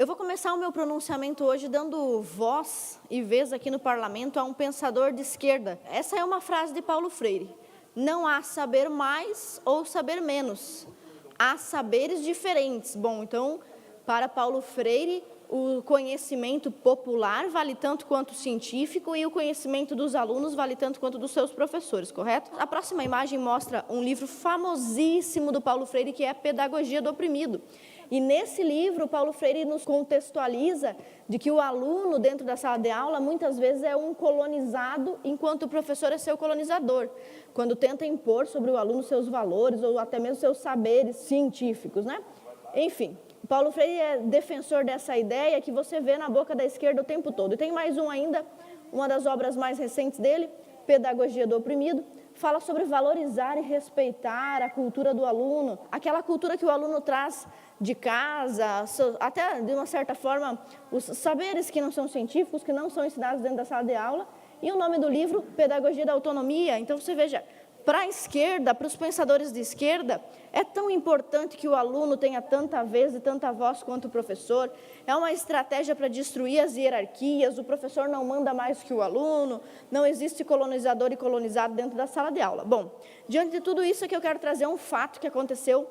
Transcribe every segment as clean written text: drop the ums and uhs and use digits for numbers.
Eu vou começar o meu pronunciamento hoje dando voz e vez aqui no parlamento a um pensador de esquerda. Essa é uma frase de Paulo Freire. Não há saber mais ou saber menos. Há saberes diferentes. Bom, então, para Paulo Freire, o conhecimento popular vale tanto quanto o científico e o conhecimento dos alunos vale tanto quanto dos seus professores, correto? A próxima imagem mostra um livro famosíssimo do Paulo Freire, que é a Pedagogia do Oprimido. E nesse livro, Paulo Freire nos contextualiza de que o aluno dentro da sala de aula muitas vezes é um colonizado, enquanto o professor é seu colonizador, quando tenta impor sobre o aluno seus valores ou até mesmo seus saberes científicos, né? Enfim, Paulo Freire é defensor dessa ideia que você vê na boca da esquerda o tempo todo. E tem mais um ainda, uma das obras mais recentes dele, Pedagogia do Oprimido, fala sobre valorizar e respeitar a cultura do aluno, aquela cultura que o aluno traz de casa, até de uma certa forma, os saberes que não são científicos, que não são ensinados dentro da sala de aula, e o nome do livro, Pedagogia da Autonomia. Então você veja, para a esquerda, para os pensadores de esquerda, é tão importante que o aluno tenha tanta vez e tanta voz quanto o professor, é uma estratégia para destruir as hierarquias, o professor não manda mais que o aluno, não existe colonizador e colonizado dentro da sala de aula. Bom, diante de tudo isso é que eu quero trazer um fato que aconteceu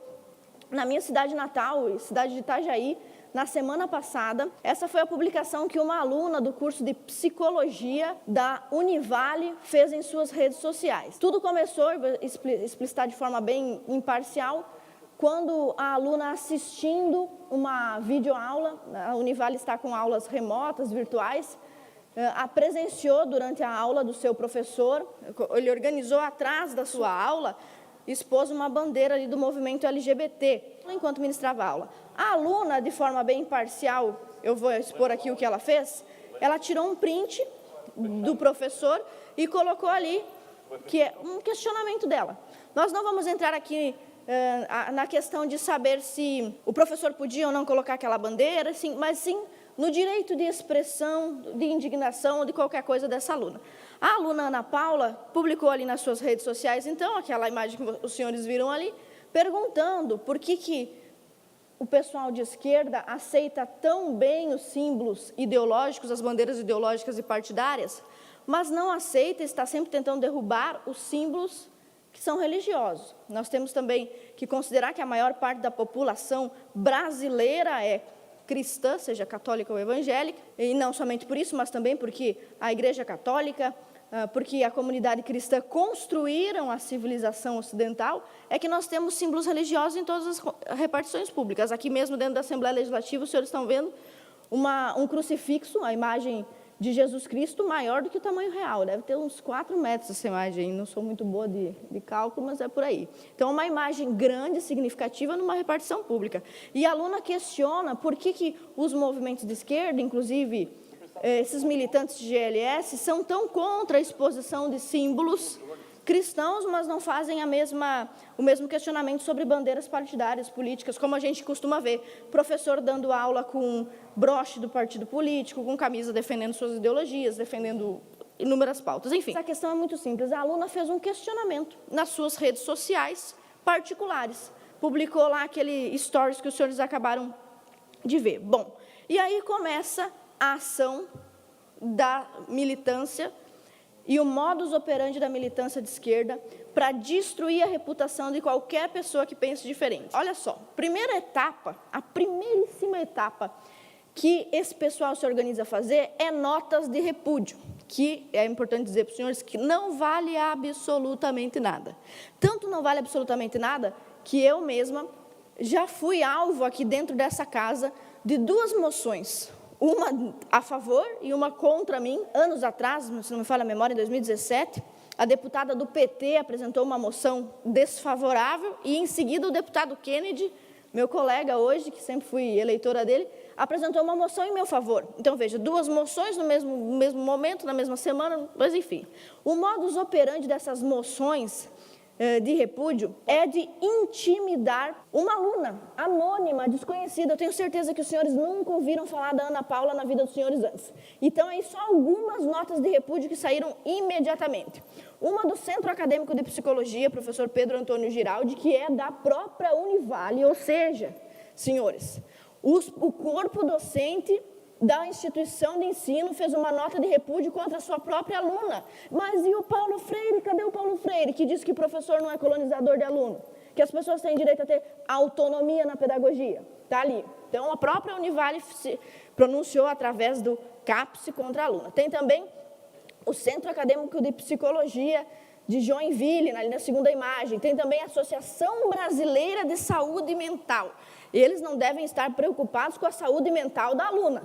na minha cidade natal, cidade de Itajaí, na semana passada. Essa foi a publicação que uma aluna do curso de Psicologia da Univale fez em suas redes sociais. Tudo começou, vou explicitar de forma bem imparcial, quando a aluna assistindo uma videoaula, a Univale está com aulas remotas, virtuais, presenciou durante a aula do seu professor, ele organizou atrás da sua aula, expôs uma bandeira ali do movimento LGBT, enquanto ministrava a aula. A aluna, de forma bem imparcial, eu vou expor aqui o que ela fez, ela tirou um print do professor e colocou ali, que é um questionamento dela. Nós não vamos entrar aqui na questão de saber se o professor podia ou não colocar aquela bandeira, mas sim no direito de expressão, de indignação ou de qualquer coisa dessa aluna. A aluna Ana Paula publicou ali nas suas redes sociais, então, aquela imagem que os senhores viram ali, perguntando por que o pessoal de esquerda aceita tão bem os símbolos ideológicos, as bandeiras ideológicas e partidárias, mas não aceita, está sempre tentando derrubar os símbolos que são religiosos. Nós temos também que considerar que a maior parte da população brasileira é cristã, seja católica ou evangélica, e não somente por isso, mas também porque a Igreja Católica, porque a comunidade cristã construíram a civilização ocidental, é que nós temos símbolos religiosos em todas as repartições públicas. Aqui mesmo dentro da Assembleia Legislativa, os senhores estão vendo um crucifixo, a imagem de Jesus Cristo maior do que o tamanho real, deve ter uns 4 metros essa imagem, não sou muito boa de cálculo, mas é por aí. Então, uma imagem grande, significativa, numa repartição pública. E a aluna questiona por que os movimentos de esquerda, inclusive esses militantes de GLS, são tão contra a exposição de símbolos cristãos, mas não fazem o mesmo questionamento sobre bandeiras partidárias, políticas, como a gente costuma ver. Professor dando aula com broche do partido político, com camisa defendendo suas ideologias, defendendo inúmeras pautas. Enfim, essa questão é muito simples. A aluna fez um questionamento nas suas redes sociais particulares. Publicou lá aquele stories que os senhores acabaram de ver. Bom, e aí começa a ação da militância e o modus operandi da militância de esquerda para destruir a reputação de qualquer pessoa que pense diferente. Olha só, primeira etapa, a primeiríssima etapa que esse pessoal se organiza a fazer é notas de repúdio, que é importante dizer para os senhores que não vale absolutamente nada. Tanto não vale absolutamente nada que eu mesma já fui alvo aqui dentro dessa casa de 2 moções, uma a favor e uma contra mim. Anos atrás, se não me falha a memória, em 2017, a deputada do PT apresentou uma moção desfavorável e, em seguida, o deputado Kennedy, meu colega hoje, que sempre fui eleitora dele, apresentou uma moção em meu favor. Então, veja, 2 moções no mesmo momento, na mesma semana, mas, enfim. O modus operandi dessas moções de repúdio é de intimidar uma aluna anônima, desconhecida. Eu tenho certeza que os senhores nunca ouviram falar da Ana Paula na vida dos senhores antes. Então, aí só algumas notas de repúdio que saíram imediatamente. Uma do Centro Acadêmico de Psicologia, professor Pedro Antônio Giraldi, que é da própria Univale, ou seja, senhores, O corpo docente da instituição de ensino fez uma nota de repúdio contra a sua própria aluna. Mas e o Paulo Freire? Cadê o Paulo Freire, que diz que professor não é colonizador de aluno? Que as pessoas têm direito a ter autonomia na pedagogia? Está ali. Então, a própria Univale se pronunciou através do CAPS contra a aluna. Tem também o Centro Acadêmico de Psicologia de Joinville, ali na segunda imagem. Tem também a Associação Brasileira de Saúde Mental. Eles não devem estar preocupados com a saúde mental da aluna.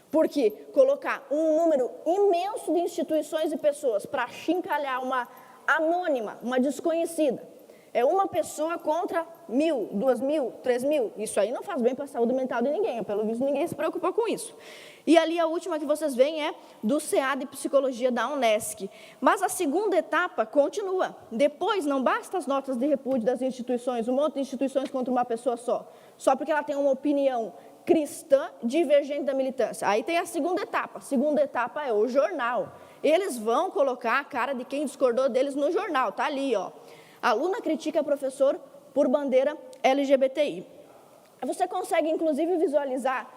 Porque colocar um número imenso de instituições e pessoas para achincalhar uma anônima, uma desconhecida, é uma pessoa contra 1.000, 2.000, 3.000. Isso aí não faz bem para a saúde mental de ninguém. Pelo visto, ninguém se preocupa com isso. E ali a última que vocês veem é do CA de Psicologia da Unesc. Mas a segunda etapa continua. Depois, não basta as notas de repúdio das instituições, um monte de instituições contra uma pessoa só porque ela tem uma opinião cristã divergente da militância. Aí tem a segunda etapa. A segunda etapa é o jornal. Eles vão colocar a cara de quem discordou deles no jornal. Está ali, ó. Aluna critica professor por bandeira LGBTI. Você consegue, inclusive, visualizar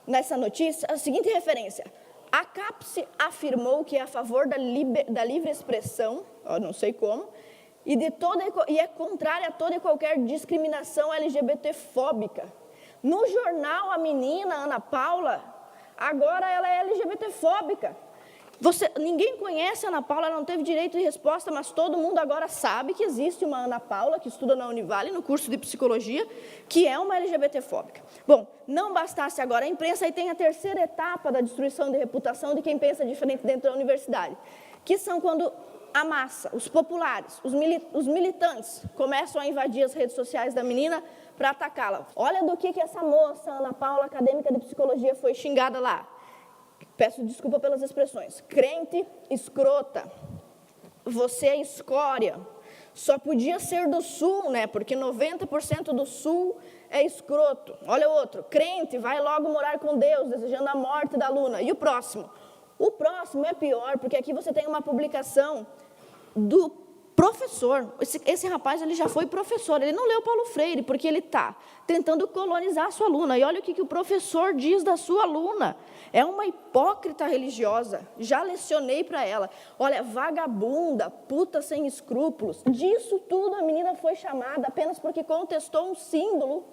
nessa notícia a seguinte referência. A CAPS afirmou que é a favor da livre expressão, não sei como, e é contrária a toda e qualquer discriminação LGBT-fóbica. No jornal, a menina, Ana Paula, agora ela é LGBT-fóbica. Ninguém conhece a Ana Paula, ela não teve direito de resposta, mas todo mundo agora sabe que existe uma Ana Paula, que estuda na Univale, no curso de Psicologia, que é uma LGBT-fóbica. Bom, não bastasse agora a imprensa, aí tem a terceira etapa da destruição de reputação de quem pensa diferente dentro da universidade, que são quando a massa, os populares, os militantes, começam a invadir as redes sociais da menina para atacá-la. Olha do que essa moça, Ana Paula, acadêmica de Psicologia, foi xingada lá. Peço desculpa pelas expressões. Crente, escrota, você é escória. Só podia ser do Sul, né? Porque 90% do Sul é escroto. Olha o outro. Crente, vai logo morar com Deus, desejando a morte da aluna. E o próximo? O próximo é pior, porque aqui você tem uma publicação do professor. Esse rapaz, ele já foi professor, ele não leu Paulo Freire, porque ele está tentando colonizar a sua aluna. E olha o que o professor diz da sua aluna. É uma hipócrita religiosa. Já lecionei para ela. Olha, vagabunda, puta sem escrúpulos. Disso tudo a menina foi chamada apenas porque contestou um símbolo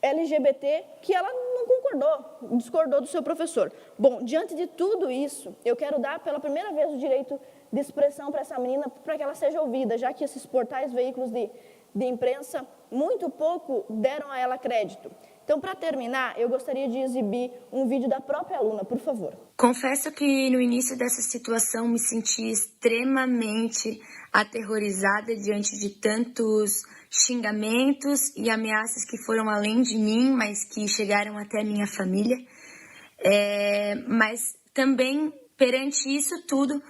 LGBT que ela não concordou, discordou do seu professor. Bom, diante de tudo isso, eu quero dar pela primeira vez o direito de expressão para essa menina, para que ela seja ouvida, já que esses portais, veículos de imprensa, muito pouco deram a ela crédito. Então, para terminar, eu gostaria de exibir um vídeo da própria aluna, por favor. Confesso que no início dessa situação me senti extremamente aterrorizada diante de tantos xingamentos e ameaças que foram além de mim, mas que chegaram até a minha família. Mas também, perante isso tudo,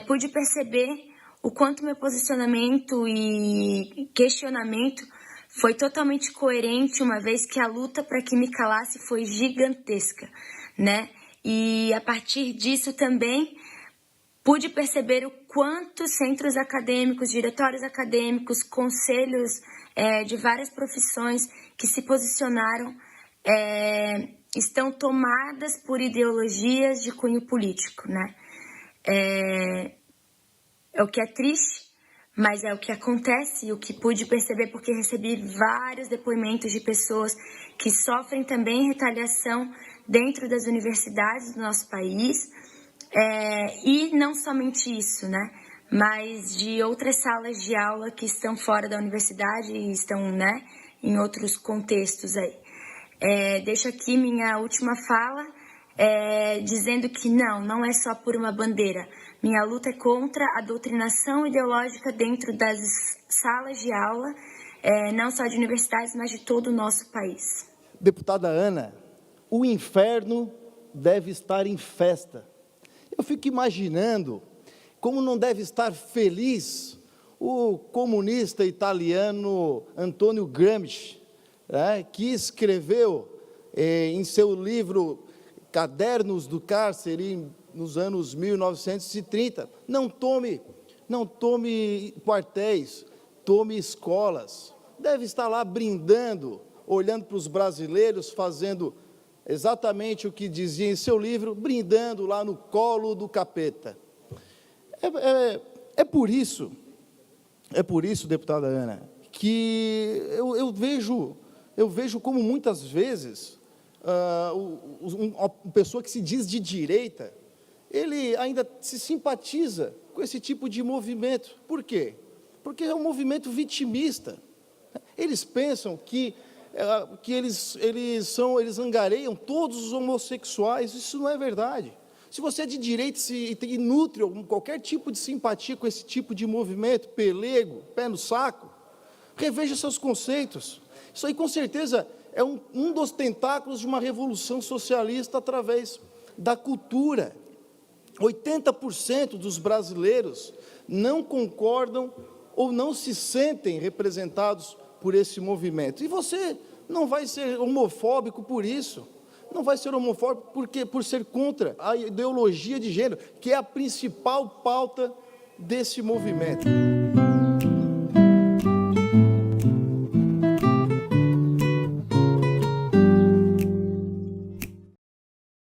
pude perceber o quanto meu posicionamento e questionamento foi totalmente coerente, uma vez que a luta para que me calasse foi gigantesca, né? E a partir disso também pude perceber o quanto centros acadêmicos, diretórios acadêmicos, conselhos de várias profissões que se posicionaram estão tomadas por ideologias de cunho político, né? É o que é triste, mas é o que acontece e o que pude perceber porque recebi vários depoimentos de pessoas que sofrem também retaliação dentro das universidades do nosso país. E não somente isso, né? Mas de outras salas de aula que estão fora da universidade e estão, né, em outros contextos aí. Deixo aqui minha última fala, dizendo que não é só por uma bandeira. Minha luta é contra a doutrinação ideológica dentro das salas de aula, não só de universidades, mas de todo o nosso país. Deputada Ana, o inferno deve estar em festa. Eu fico imaginando como não deve estar feliz o comunista italiano Antonio Gramsci, que escreveu em seu livro Cadernos do Cárcere, nos anos 1930, não tome quartéis, tome escolas. Deve estar lá brindando olhando para os brasileiros, fazendo exatamente o que dizia em seu livro, brindando lá no colo do capeta. É por isso, deputada Ana, que eu vejo como muitas vezes uma pessoa que se diz de direita, ele ainda se simpatiza com esse tipo de movimento. Por quê? Porque é um movimento vitimista. Eles pensam que eles angariam todos os homossexuais. Isso não é verdade. Se você é de direita e nutre qualquer tipo de simpatia com esse tipo de movimento, pelego, pé no saco, reveja seus conceitos. Isso aí, com certeza, é um dos tentáculos de uma revolução socialista através da cultura. 80% dos brasileiros não concordam ou não se sentem representados por esse movimento. E você não vai ser homofóbico por isso. Não vai ser homofóbico por ser contra a ideologia de gênero, que é a principal pauta desse movimento.